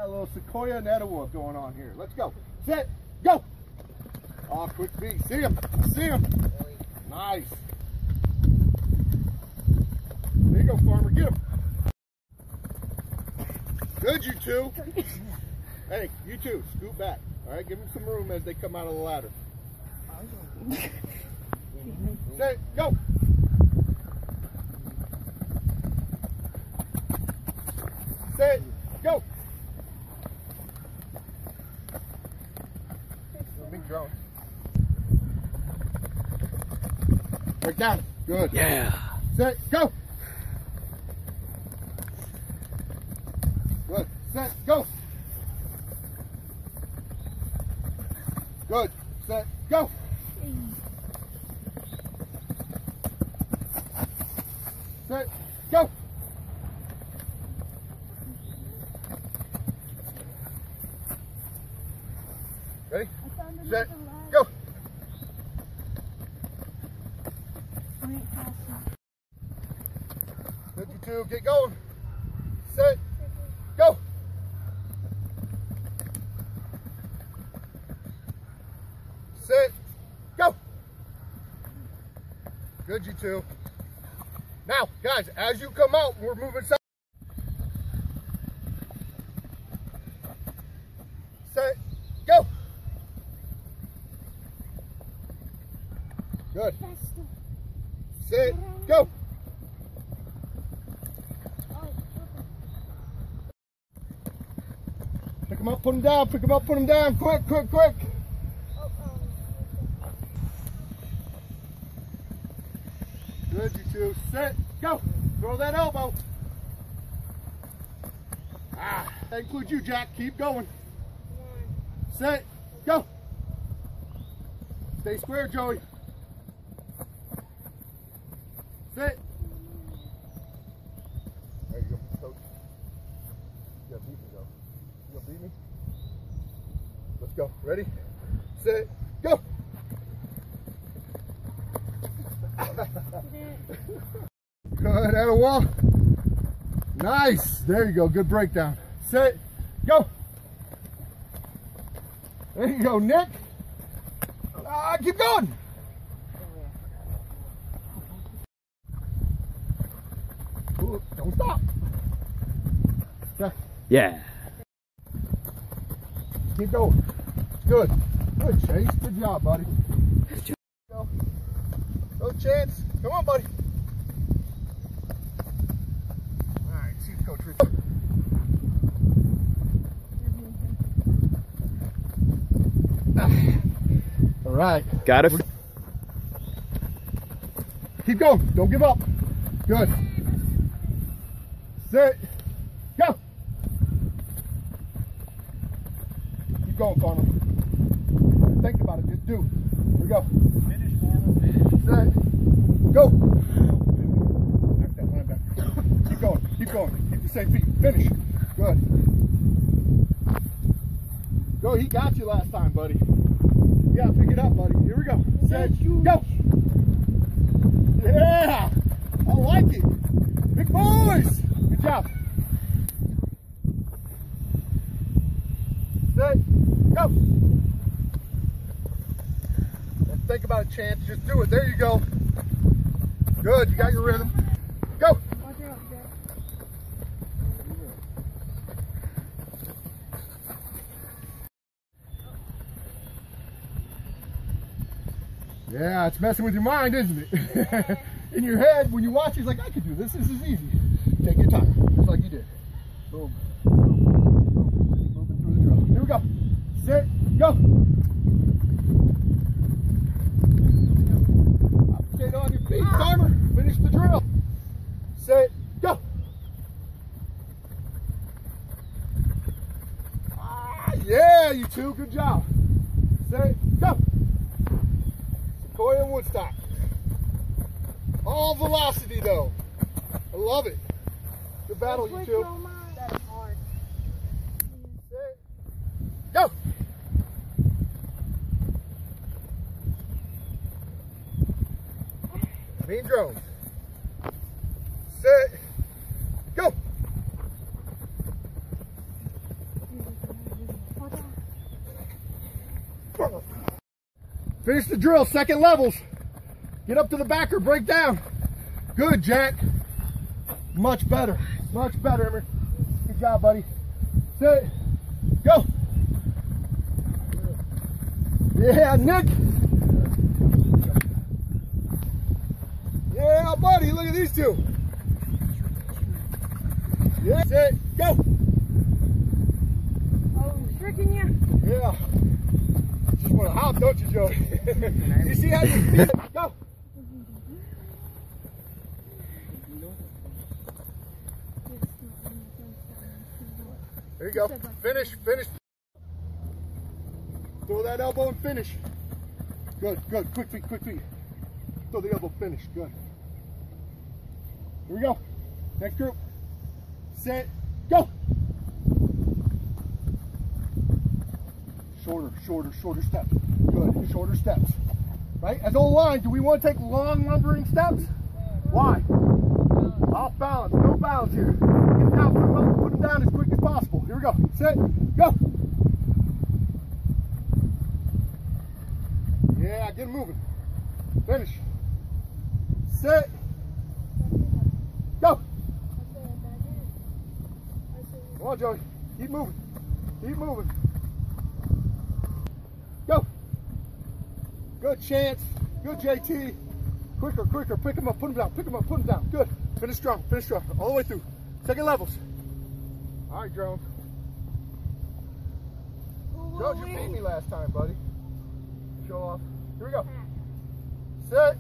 Got a little Sequoia and Etowah going on here. Let's go. Set, go. Oh, quick feet. See him. See him. Nice. There you go, Farmer. Get him. Good, you two. Hey, you two, scoot back. All right, give them some room as they come out of the ladder. Set, go. Set, go. Big drone. Break down. Good. Yeah. Set, go. Good. Set, go. Good. Set, go. Set, go. Ready? Set, go. Good, you two, get going. Set, go. Set, go. Good, you two. Now, guys, as you come out, we're moving south. Set, go. Good. Set, go. Pick them up, put them down, pick them up, put them down. Quick, quick, quick. Good, you two. Set, go. Throw that elbow. Ah, that includes you, Jack. Keep going. Set, go. Stay square, Joey. Set. There you go, coach. You gotta beat me, though. You gonna beat me? Let's go. Ready? Set, go. Good, at a wall. Nice. There you go. Good breakdown. Set, go. There you go, Nick. Keep going. Ooh, don't stop. Set. Yeah. Keep going. Good. Good, Chase. Good job, buddy. Good job. Go. No chance. Come on, buddy. All right, see you, Coach Richard. All right. Got it. Keep going. Don't give up. Good. Set. Go. Keep going, Farmer. Think about it. Just do. Here we go. Finish, Farmer. Set. Go. Knock that line back. Keep going. Keep going. Keep the same feet. Finish. Good. Go. He got you last time, buddy. You gotta pick it up, buddy. Here we go. Set. Go. Yeah. I like it. Big boys. Good job. Set. Go. Don't think about a chance. Just do it. There you go. Good. You got your rhythm. Go. Yeah, it's messing with your mind, isn't it? In your head, when you watch, it's like, I could do this. This is easy. Take your time, just like you did. Boom. Boom. Boom. Keep moving through the drill. Here we go. Set. Go. Stay on your feet, Farmer. Finish the drill. Set. Go. Yeah, you two. Good job. Set. Go. Sequoia and Woodstock. All velocity though. I love it. Good battle, you two. That's hard. Set. Go. Mean drones. Set. Go. Finish the drill, second levels. Get up to the back or break down. Good, Jack. Much better, Emery. Good job, buddy. Sit, go. Yeah, Nick. Yeah, buddy, look at these two. Yeah, sit, go. Oh, tricking you? Yeah. Just want to hop, don't you, Joey? You see how you go. There you go. Finish. Throw that elbow and finish. Good. Quick feet. Throw the elbow, finish. Good. Here we go. Next group. Set. Go. Shorter steps. Good. Shorter steps. Right? As old line, do we want to take long, lumbering steps? Why? Off balance. No balance here. Get down for the moment. Put them down as quick as possible. Here we go. Set. Go. Yeah, get moving. Finish. Set. Go. Come on, Joey. Keep moving. Go. Good chance. Good, JT. Quicker. Pick him up, put him down. Good. Finish strong. All the way through. Second levels. All right, Drone. Joe, you beat me last time, buddy. Show off. Here we go. Set.